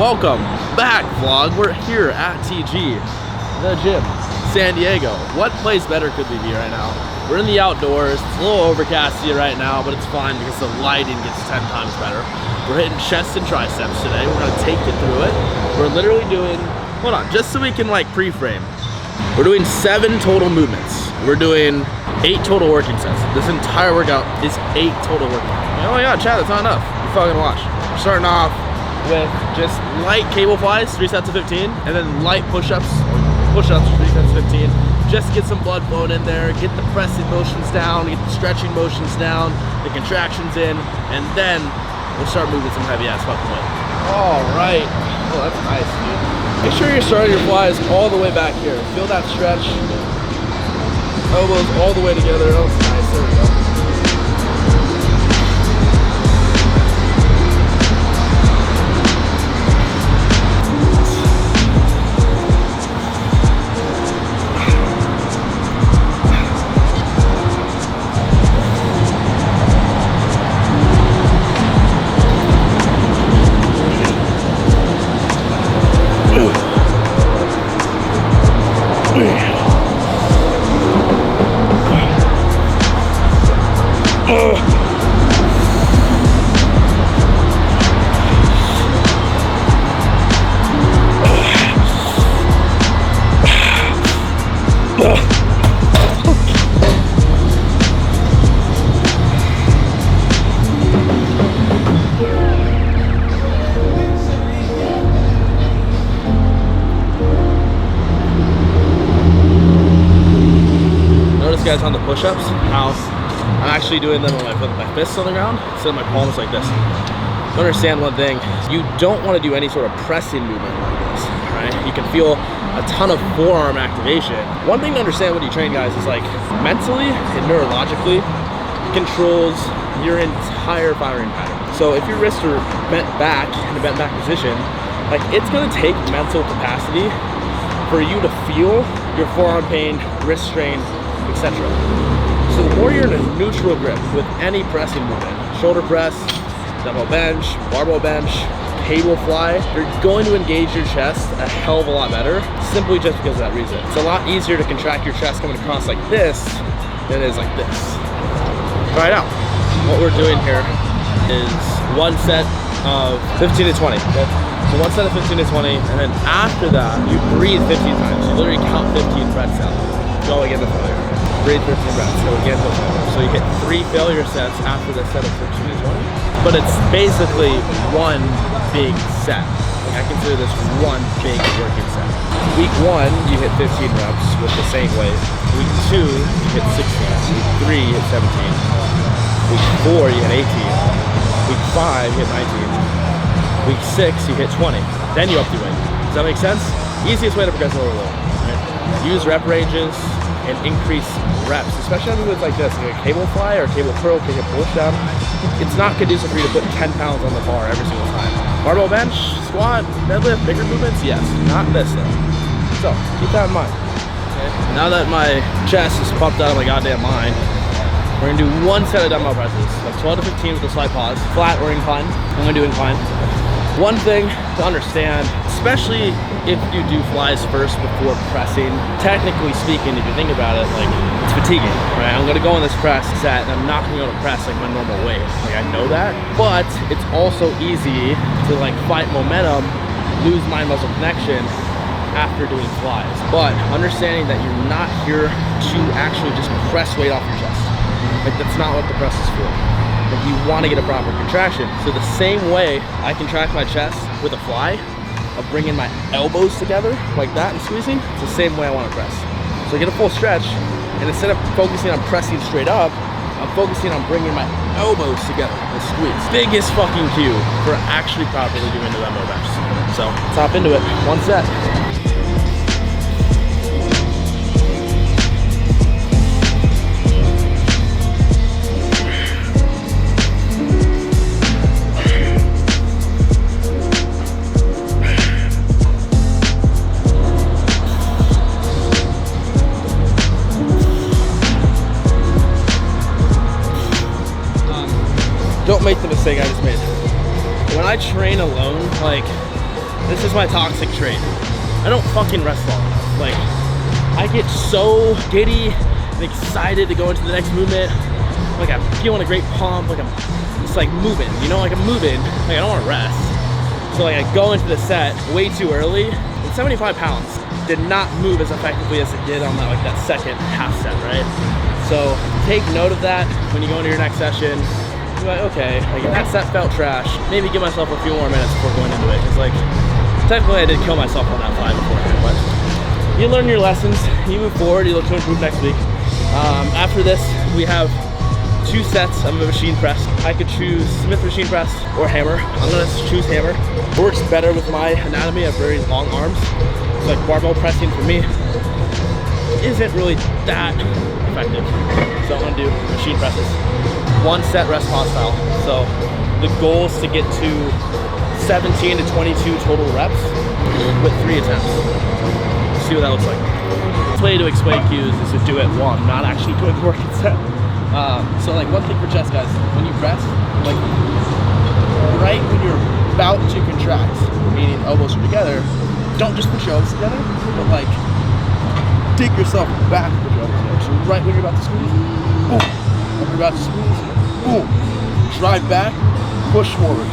Welcome back, vlog. We're here at TG, the gym, San Diego. What place better could we be right now? We're in the outdoors. It's a little overcast here right now, but it's fine because the lighting gets 10 times better. We're hitting chest and triceps today. We're gonna take you through it. We're literally doing, hold on, just so we can like pre-frame. We're doing 7 total movements. We're doing 8 total working sets. This entire workout is 8 total workouts. Oh yeah, Chad, that's not enough. You fucking watch. We're starting off with just light cable flies, 3 sets of 15, and then light push-ups, 3 sets of 15. Just get some blood flowing in there, get the pressing motions down, get the stretching motions down, the contractions in, and then we'll start moving some heavy ass fucking weight. All right. Oh, that's nice, dude. Make sure you're starting your flies all the way back here. Feel that stretch. Elbows all the way together. Oh, that's nice. There we go. Guys, on the push-ups, how I'm actually doing them with my fists on the ground instead of my palms like this. Understand one thing, you don't want to do any sort of pressing movement like this, right? You can feel a ton of forearm activation. One thing to understand when you train, guys, is like mentally and neurologically controls your entire firing pattern. So if your wrists are bent back in a bent back position, like it's gonna take mental capacity for you to feel your forearm pain, wrist strain, etc. So the more you're in a neutral grip with any pressing movement, shoulder press, dumbbell bench, barbell bench, cable fly, you're going to engage your chest a hell of a lot better simply just because of that reason. It's a lot easier to contract your chest coming across like this than it is like this. Try it out. What we're doing here is 1 set of 15 to 20. Okay? So 1 set of 15 to 20, and then after that, you breathe 15 times. You literally count 15 breaths out. Go again to failure. Breathe 15 breaths. Go again to failure. So you hit 3 failure sets after the set of 15 to 20. But it's basically one big set. Like I consider this one big working set. Week 1, you hit 15 reps with the same weight. Week 2, you hit 16. Week 3, you hit 17. Week 4, you hit 18. Week 5, you hit 19. Week 6, you hit 20. Then you up the weight. Does that make sense? Easiest way to progress lower low. Use rep ranges and increase reps, especially on movements like this, like a cable fly or cable curl, cable push down. It's not conducive for you to put 10 pounds on the bar every single time. Barbell bench, squat, deadlift, bigger movements, yes. Not this though. So keep that in mind. Okay. Now that my chest is pumped out of my goddamn mind, we're gonna do 1 set of dumbbell presses, like 12 to 15 with a slight pause, flat or incline. I'm gonna do incline. One thing to understand, especially if you do flies first before pressing, technically speaking, if you think about it, like it's fatiguing, right? I'm gonna go on this press set and I'm not gonna be able to press like my normal weight. Like I know that, but it's also easy to like fight momentum, lose mind muscle connection after doing flies. But understanding that you're not here to actually just press weight off your chest. Like that's not what the press is for. Like you want to get a proper contraction. So the same way I contract my chest with a fly, of bringing my elbows together like that and squeezing, it's the same way I want to press. So I get a full stretch, and instead of focusing on pressing straight up, I'm focusing on bringing my elbows together and squeeze. Biggest fucking cue for actually properly doing the dumbbell bench. So let's hop into it. 1 set. Don't make the mistake I just made. When I train alone, like this is my toxic trait. I don't fucking rest long enough. Like, I get so giddy and excited to go into the next movement. Like, I'm feeling a great pump. Like, I'm just like moving, you know, like I'm moving. Like, I don't want to rest. So like, I go into the set way too early. And 75 pounds did not move as effectively as it did on that, like, that second half set, right? So take note of that when you go into your next session. You're like, okay, like, if that set felt trash, maybe give myself a few more minutes before going into it. Because, like, technically I did kill myself on that 5 beforehand, but you learn your lessons, you move forward, you look to improve next week. After this, we have 2 sets of a machine press. I could choose Smith machine press or hammer. I'm gonna choose hammer. Works better with my anatomy. I have very long arms. So like, barbell pressing for me isn't really that effective. So I'm gonna do machine presses. 1 set rest pause style. So the goal is to get to 17 to 22 total reps with 3 attempts. See what that looks like. The way to explain cues is to do it while I'm not actually doing the working set. So like, one thing for chest guys, when you press, like right when you're about to contract, meaning elbows are together, don't just put your elbows together, but like dig yourself back with your elbows together. So right when you're about to squeeze, boom. When you're about to squeeze, boom. Drive back, push forward.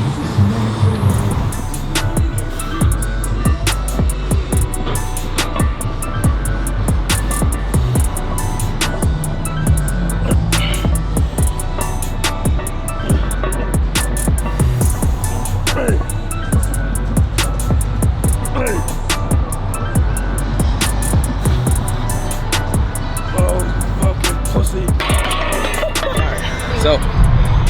So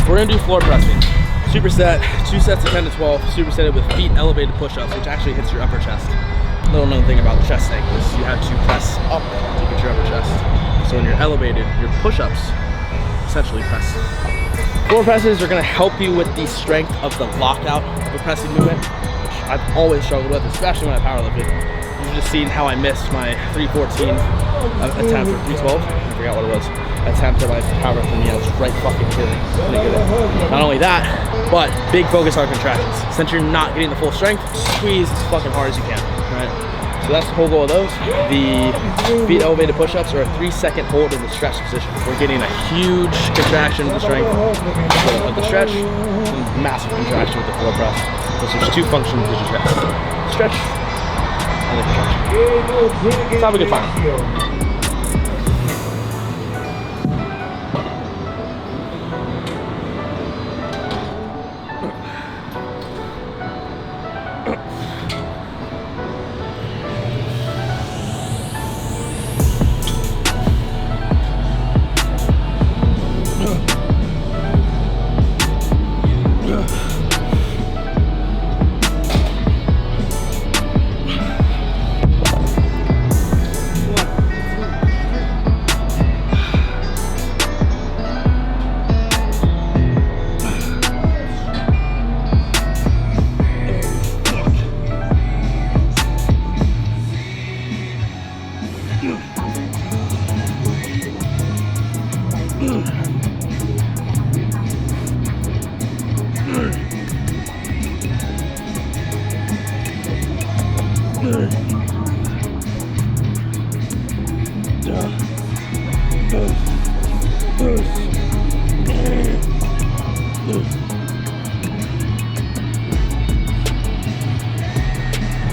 we're gonna do floor pressing. Superset, 2 sets of 10 to 12, supersetted with feet elevated push-ups, which actually hits your upper chest. Little known thing about the chest thing is you have to press up to get your upper chest. So when you're elevated, your push-ups essentially press. Floor presses are gonna help you with the strength of the lockout of a pressing movement, which I've always struggled with, especially when I powerlifted. You've just seen how I missed my 314 attempt or 312, I forgot what it was. Attempt at my powerlifting, I was right fucking kidding. Not only that, but big focus on contractions. Since you're not getting the full strength, squeeze as fucking hard as you can, right? So that's the whole goal of those. The feet elevated push-ups are a 3-second hold in the stretch position. We're getting a huge contraction of the strength of the stretch, and massive contraction with the floor press. So there's 2 functions that you have. Stretch and then contraction. Let's have a good time.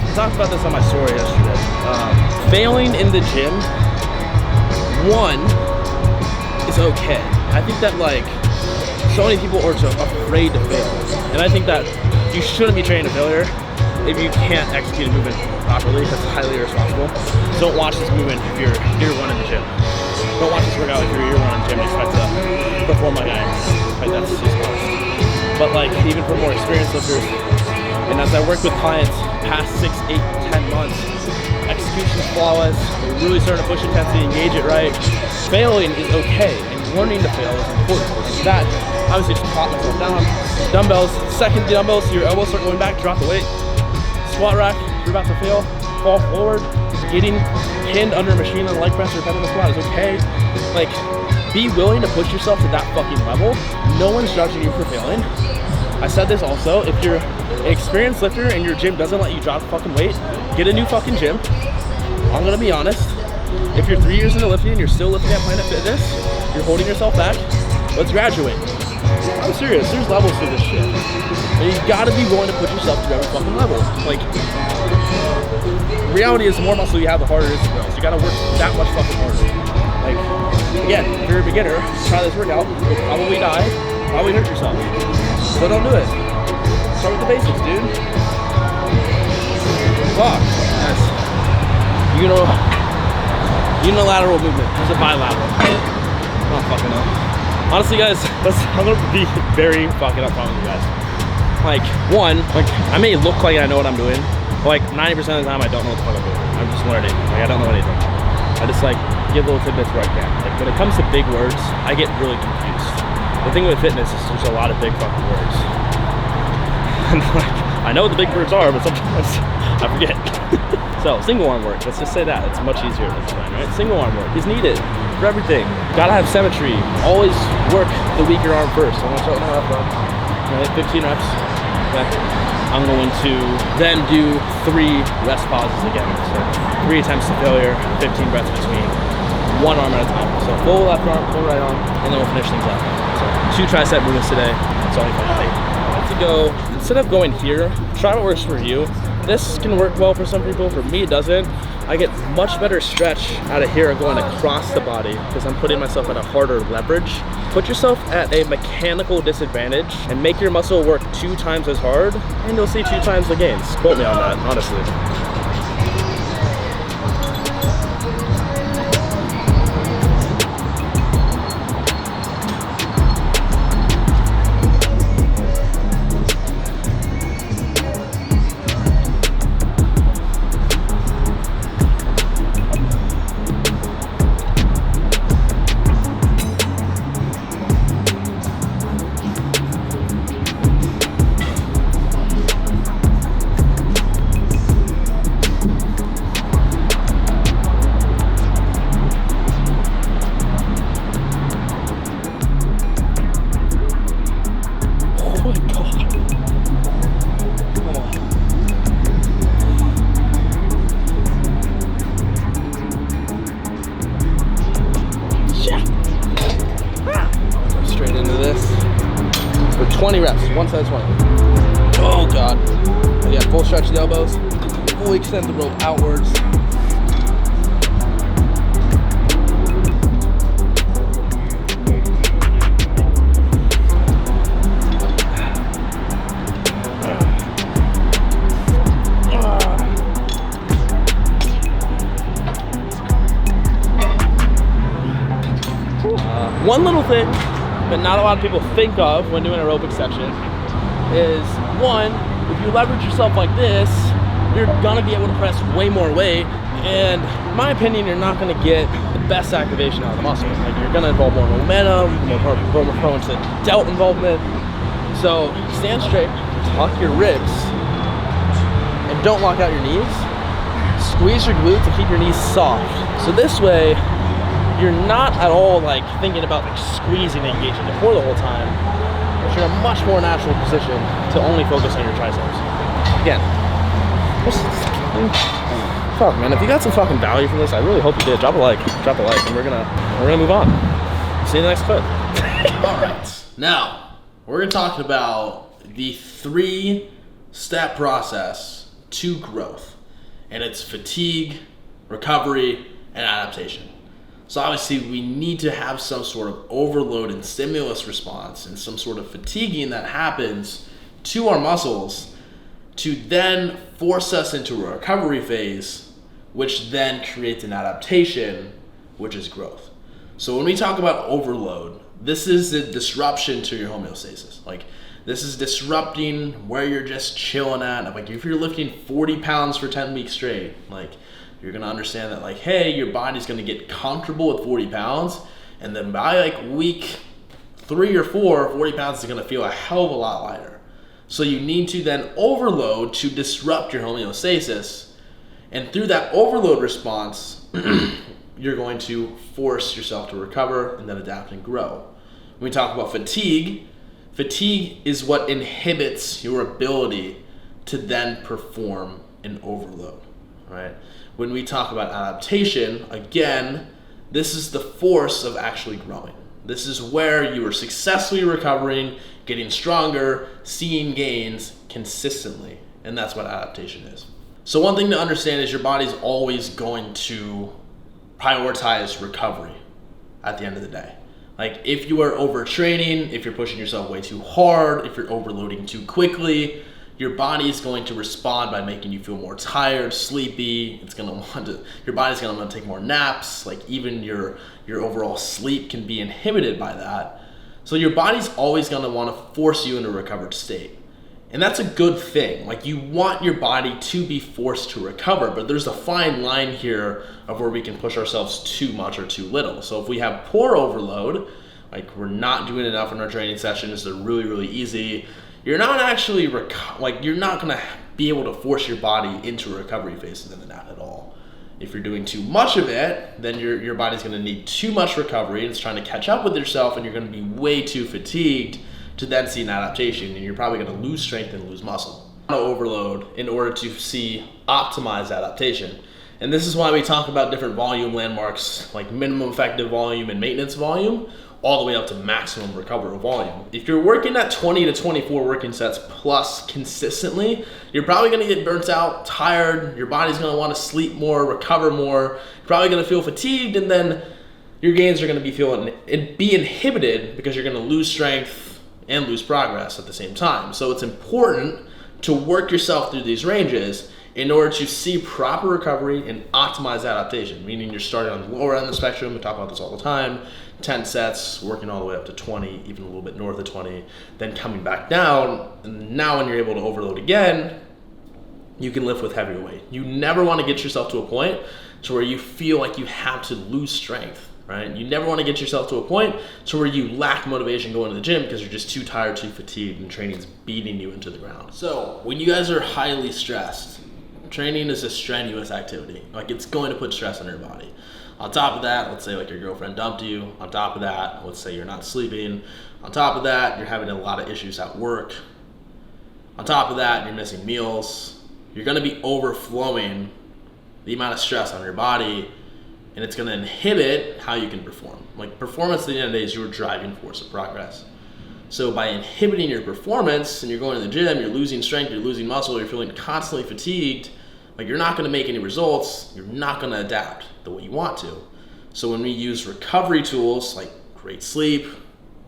I talked about this on my story yesterday. Failing in the gym, 1, is okay. I think that, like, so many people are so afraid to fail, and I think that you shouldn't be training to failure if you can't execute a movement properly. That's highly irresponsible. Don't watch this movement if you're year 1 in the gym. Don't watch this workout if you're year 1 in the gym and expect to perform like I am. Like, that's just honest. But like, even for more experienced lifters, and as I work with clients past 6, 8, 10 months, execution's flawless, we're really starting to push intensity, engage it right. Failing is okay, and learning to fail is important. And that, obviously, just pop myself down. Dumbbells, second dumbbells, so your elbows start going back, drop the weight. Squat rack, you're about to fail, fall forward. Getting pinned under a machine on a leg press or pec on the squat is okay. Like, be willing to push yourself to that fucking level. No one's judging you for failing. I said this also, if you're an experienced lifter and your gym doesn't let you drop fucking weight, get a new fucking gym. I'm gonna be honest. If you're 3 years into lifting and you're still lifting at Planet Fitness, you're holding yourself back, let's graduate. I'm serious, there's levels to this shit. And you gotta be willing to put yourself through every fucking level. Like, reality is the more muscle you have, the harder it is to grow. So you gotta work that much fucking harder. Like, again, if you're a beginner, try this workout, you'll probably die, probably hurt yourself. So don't do it. Start with the basics, dude. Fuck. That's unilateral movement. It's a bilateral. I don't fucking know. Honestly, guys, I'm gonna be very fucking upfront with you guys. Like, one, like, I may look like I know what I'm doing, but like 90% of the time I don't know what the fuck I'm doing. I'm just learning. Like, I don't know anything. I just like give little tidbits where I can. Like, when it comes to big words, I get really confused. The thing with fitness is there's a lot of big fucking words. And like, I know what the big words are, but sometimes I forget. So, single arm work, let's just say that. It's much easier this time, right? Single arm work is needed for everything. Gotta have symmetry. Always work the weaker arm first. I'm gonna start with my left arm. Right, 15 reps. Okay. I'm going to then do 3 rest pauses again. So 3 attempts to failure, 15 breaths between, 1 arm at a time. So full left arm, full right arm, and then we'll finish things up. So 2 tricep movements today. That's all you can do. To go, instead of going here, try what works for you. This can work well for some people, for me it doesn't. I get much better stretch out of here going across the body because I'm putting myself at a harder leverage. Put yourself at a mechanical disadvantage and make your muscle work 2 times as hard and you'll see 2 times the gains. Quote me on that, honestly. Straight into this for 20 reps, one side 20. Oh God. Again, full stretch the elbows, fully extend the rope outwards. One little thing that not a lot of people think of when doing aerobic section is, one, if you leverage yourself like this, you're gonna be able to press way more weight, and in my opinion, you're not gonna get the best activation out of the muscle. Like, you're gonna involve more momentum, more prone to delt involvement. So stand straight, tuck your ribs, and don't lock out your knees. Squeeze your glutes to keep your knees soft. So this way, you're not at all like thinking about like squeezing and engaging the core the whole time, but you're in a much more natural position to only focus on your triceps. Again, fuck man, if you got some fucking value from this, I really hope you did. Drop a like, and we're gonna move on. See you in the next clip. All right, now we're gonna talk about the 3-step process to growth, and it's fatigue, recovery, and adaptation. So obviously we need to have some sort of overload and stimulus response and some sort of fatiguing that happens to our muscles to then force us into a recovery phase, which then creates an adaptation, which is growth. So when we talk about overload, this is the disruption to your homeostasis. Like, this is disrupting where you're just chilling at. Like, if you're lifting 40 pounds for 10 weeks straight, like, you're gonna understand that, like, hey, your body's gonna get comfortable with 40 pounds, and then by like week 3 or 4, 40 pounds is gonna feel a hell of a lot lighter. So you need to then overload to disrupt your homeostasis, and through that overload response, you're going to force yourself to recover and then adapt and grow. When we talk about fatigue, Fatigue is what inhibits your ability to then perform an overload, right? When we talk about adaptation, again, this is the force of actually growing. This is where you are successfully recovering, getting stronger, seeing gains consistently, and that's what adaptation is. So one thing to understand is your body's always going to prioritize recovery at the end of the day. Like if you are overtraining, if you're pushing yourself way too hard, if you're overloading too quickly, your body is going to respond by making you feel more tired, sleepy. Your body's gonna want to take more naps. Like even your overall sleep can be inhibited by that. So your body's always gonna want to force you into a recovered state. And that's a good thing. Like you want your body to be forced to recover, but there's a fine line here of where we can push ourselves too much or too little. So if we have poor overload, like we're not doing enough in our training sessions, they're really, really easy, you're not actually, you're not gonna be able to force your body into a recovery phase in that at all. If you're doing too much of it, then your body's gonna need too much recovery and it's trying to catch up with yourself and you're gonna be way too fatigued to then see an adaptation, and you're probably going to lose strength and lose muscle. Overload in order to see optimized adaptation. And this is why we talk about different volume landmarks like minimum effective volume and maintenance volume, all the way up to maximum recoverable volume. If you're working at 20 to 24 working sets plus consistently, you're probably going to get burnt out, tired, your body's going to want to sleep more, recover more, you're probably going to feel fatigued, and then your gains are going to be inhibited because you're going to lose strength and lose progress at the same time. So it's important to work yourself through these ranges in order to see proper recovery and optimize adaptation, meaning you're starting on the lower end of the spectrum, we talk about this all the time, 10 sets, working all the way up to 20, even a little bit north of 20, then coming back down, and now when you're able to overload again, you can lift with heavier weight. You never want to get yourself to a point to where you feel like you have to lose strength. Right? You never want to get yourself to a point to where you lack motivation going to the gym because you're just too tired, too fatigued, and training's beating you into the ground. So when you guys are highly stressed, training is a strenuous activity. Like it's going to put stress on your body. On top of that, let's say like your girlfriend dumped you. On top of that, let's say you're not sleeping. On top of that, you're having a lot of issues at work. On top of that, you're missing meals. You're going to be overflowing the amount of stress on your body, and it's going to inhibit how you can perform. Like performance at the end of the day is your driving force of progress. So by inhibiting your performance and you're going to the gym, you're losing strength, you're losing muscle, you're feeling constantly fatigued, like you're not going to make any results, you're not going to adapt the way you want to. So when we use recovery tools like great sleep,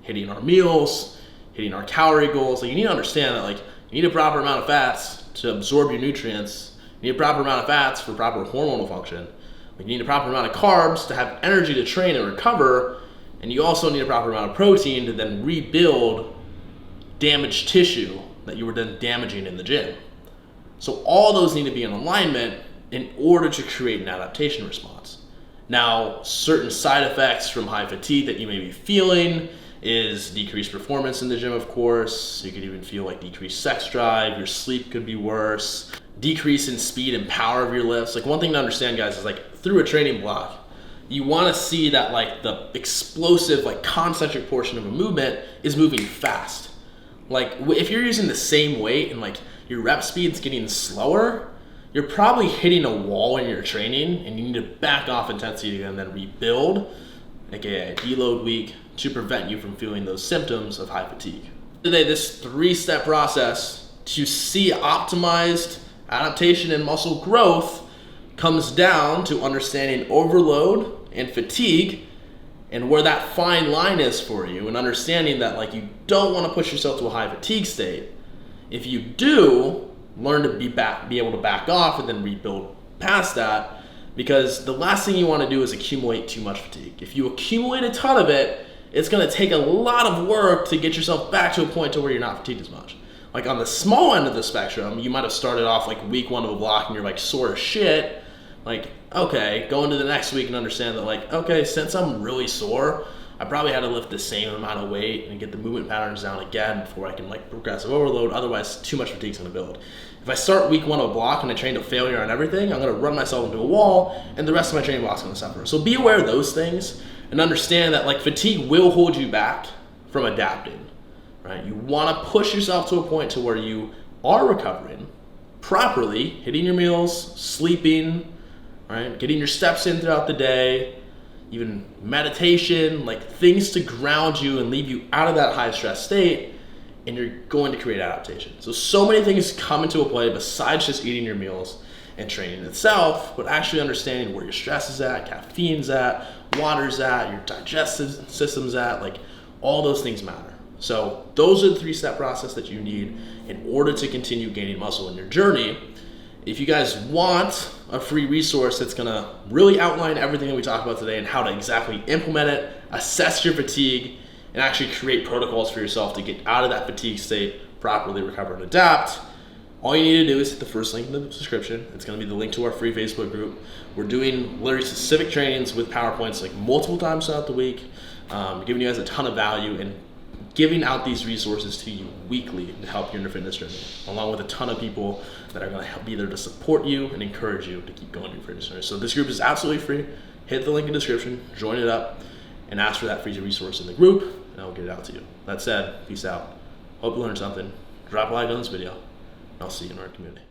hitting our meals, hitting our calorie goals, like you need to understand that like you need a proper amount of fats to absorb your nutrients, you need a proper amount of fats for proper hormonal function. You need a proper amount of carbs to have energy to train and recover, and you also need a proper amount of protein to then rebuild damaged tissue that you were then damaging in the gym. So all those need to be in alignment in order to create an adaptation response. Now, certain side effects from high fatigue that you may be feeling is decreased performance in the gym, of course. You could even feel like decreased sex drive, your sleep could be worse, decrease in speed and power of your lifts. Like one thing to understand, guys, is like through a training block, you want to see that like the explosive, like concentric portion of a movement is moving fast. Like if you're using the same weight and like your rep speed's getting slower, you're probably hitting a wall in your training and you need to back off intensity and then rebuild, aka a deload week, to prevent you from feeling those symptoms of high fatigue. Today, this 3-step process to see optimized adaptation and muscle growth comes down to understanding overload and fatigue and where that fine line is for you, and understanding that like you don't want to push yourself to a high fatigue state. If you do, learn to be able to back off and then rebuild past that, because the last thing you want to do is accumulate too much fatigue. If you accumulate a ton of it, it's going to take a lot of work to get yourself back to a point to where you're not fatigued as much. Like on the small end of the spectrum, you might have started off like week 1 of a block and you're like sore as shit. Like, okay, go into the next week and understand that like, okay, since I'm really sore, I probably had to lift the same amount of weight and get the movement patterns down again before I can like progressive overload. Otherwise, too much fatigue is going to build. If I start week 1 of a block and I train to failure on everything, I'm going to run myself into a wall and the rest of my training block's going to suffer. So be aware of those things and understand that like fatigue will hold you back from adapting. right? You want to push yourself to a point to where you are recovering properly, hitting your meals, sleeping, right? Getting your steps in throughout the day, even meditation, like things to ground you and leave you out of that high stress state, and you're going to create adaptation. So many things come into a play besides just eating your meals and training itself, but actually understanding where your stress is at, caffeine's at, water's at, your digestive system's at, like all those things matter. So those are the 3-step process that you need in order to continue gaining muscle in your journey. If you guys want a free resource that's gonna really outline everything that we talked about today and how to exactly implement it, assess your fatigue, and actually create protocols for yourself to get out of that fatigue state, properly recover and adapt, all you need to do is hit the first link in the description. It's gonna be the link to our free Facebook group. We're doing literally specific trainings with PowerPoints like multiple times throughout the week, giving you guys a ton of value and giving out these resources to you weekly to help you in your fitness journey, along with a ton of people that are gonna be there to support you and encourage you to keep going in your fitness journey. So this group is absolutely free. Hit the link in the description, join it up, and ask for that free resource in the group, and I'll get it out to you. That said, peace out. Hope you learned something. Drop a like on this video, and I'll see you in our community.